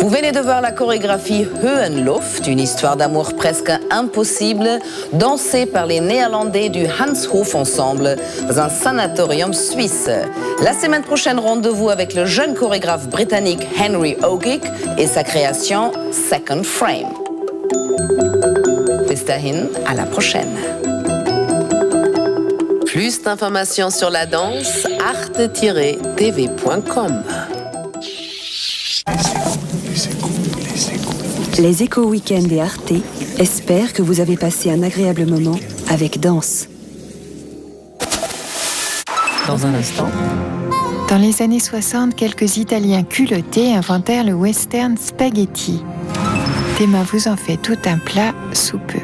Vous venez de voir la chorégraphie Höhenluft, une histoire d'amour presque impossible, dansée par les Néerlandais du Hans Hof Ensemble dans un sanatorium suisse. La semaine prochaine, rendez-vous avec le jeune chorégraphe britannique Henry Ogick et sa création Second Frame. Bis dahin, à la prochaine. Plus d'informations sur la danse, arte-tv.com. Les Échos Week-end et Arte espèrent que vous avez passé un agréable moment avec Danse. Dans un instant. Dans les années 60, quelques Italiens culottés inventèrent le western spaghetti. Théma vous en fait tout un plat sous peu.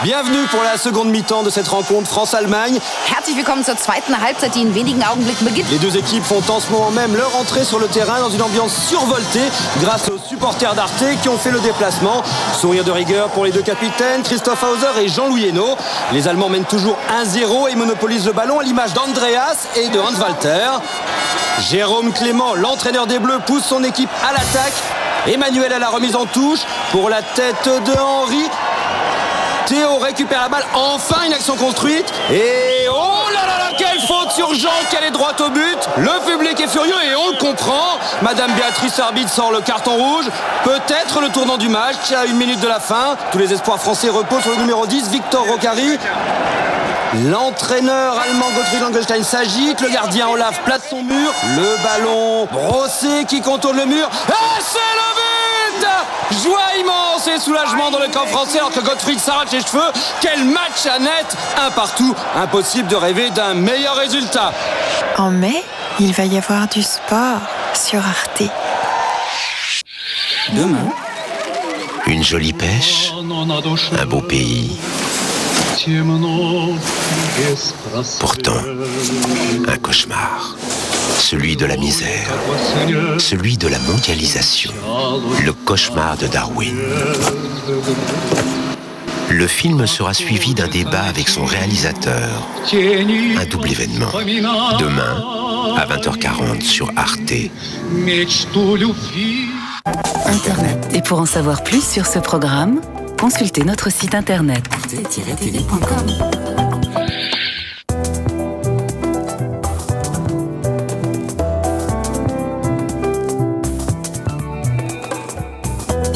Bienvenue pour la seconde mi-temps de cette rencontre France-Allemagne. Herzlich willkommen zur zweiten Halbzeit, die in wenigen Augenblicken beginnt. Les deux équipes font en ce moment même leur entrée sur le terrain dans une ambiance survoltée grâce aux supporters d'Arte qui ont fait le déplacement. Sourire de rigueur pour les deux capitaines, Christoph Hauser et Jean-Louis Hainaut. Les Allemands mènent toujours 1-0 et monopolisent le ballon à l'image d'Andreas et de Hans Walter. Jérôme Clément, l'entraîneur des Bleus, pousse son équipe à l'attaque. Emmanuel à la remise en touche pour la tête de Henry. Théo récupère la balle, enfin une action construite. Et oh là là là, quelle faute sur Jean qui allait droit au but. Le public est furieux et on le comprend. Madame Béatrice arbitre sort le carton rouge. Peut-être le tournant du match à 1 minute de la fin. Tous les espoirs français reposent sur le numéro 10, Victor Roccari. L'entraîneur allemand Gottfried Langenstein s'agite. Le gardien Olaf place son mur. Le ballon brossé qui contourne le mur. Et c'est le but! Joie immense et soulagement dans le camp français alors que Gottfried s'arrache les cheveux. Quel match à net! Un partout. Impossible de rêver d'un meilleur résultat. En mai, il va y avoir du sport sur Arte. Demain, une jolie pêche, un beau pays. Pourtant, un cauchemar. Celui de la misère, celui de la mondialisation, le cauchemar de Darwin. Le film sera suivi d'un débat avec son réalisateur. Un double événement. Demain, à 20h40 sur Arte. Internet. Et pour en savoir plus sur ce programme, consultez notre site internet arte-tv.com.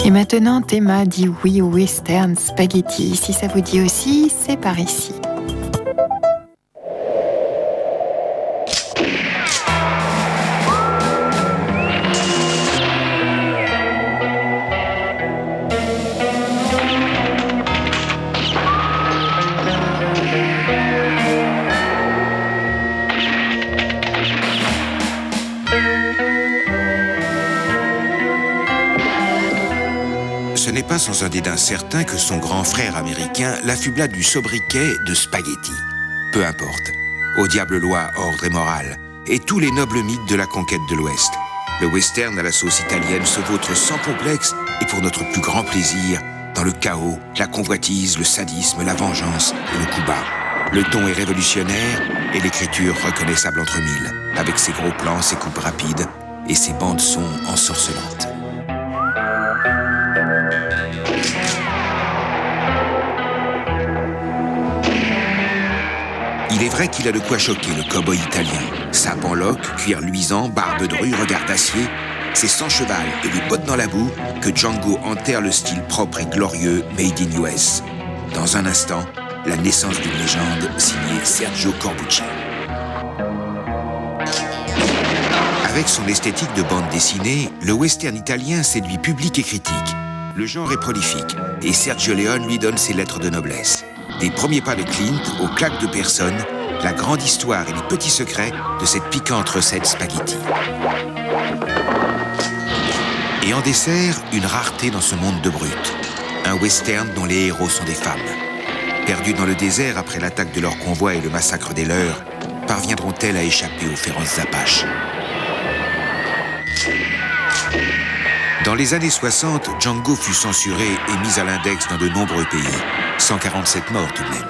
Et maintenant, Théma dit oui au western spaghetti. Si ça vous dit aussi, c'est par ici. Ce n'est pas sans un dédain certain que son grand frère américain l'affubla du sobriquet de spaghetti. Peu importe. Au diable loi, ordre et morale, et tous les nobles mythes de la conquête de l'Ouest. Le western à la sauce italienne se vautre sans complexe et pour notre plus grand plaisir, dans le chaos, la convoitise, le sadisme, la vengeance et le coup bas. Le ton est révolutionnaire et l'écriture reconnaissable entre mille, avec ses gros plans, ses coupes rapides et ses bandes-son ensorcelantes. Il est vrai qu'il a de quoi choquer le cow-boy italien. Sape en loques, cuir luisant, barbe de rue, regard d'acier. C'est sans cheval et les bottes dans la boue que Django enterre le style propre et glorieux Made in US. Dans un instant, la naissance d'une légende signée Sergio Corbucci. Avec son esthétique de bande dessinée, le western italien séduit public et critique. Le genre est prolifique et Sergio Leone lui donne ses lettres de noblesse. Des premiers pas de Clint aux claques de personne, la grande histoire et les petits secrets de cette piquante recette spaghetti. Et en dessert, une rareté dans ce monde de brutes. Un western dont les héros sont des femmes. Perdues dans le désert après l'attaque de leur convoi et le massacre des leurs, parviendront-elles à échapper aux féroces Apaches? Dans les années 60, Django fut censuré et mis à l'index dans de nombreux pays. 147 morts tout de même.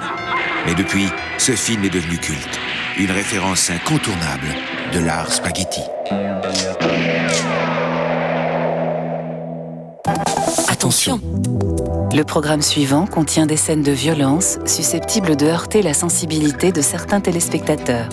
Mais depuis, ce film est devenu culte. une référence incontournable de l'art spaghetti. Attention! Le programme suivant contient des scènes de violence susceptibles de heurter la sensibilité de certains téléspectateurs.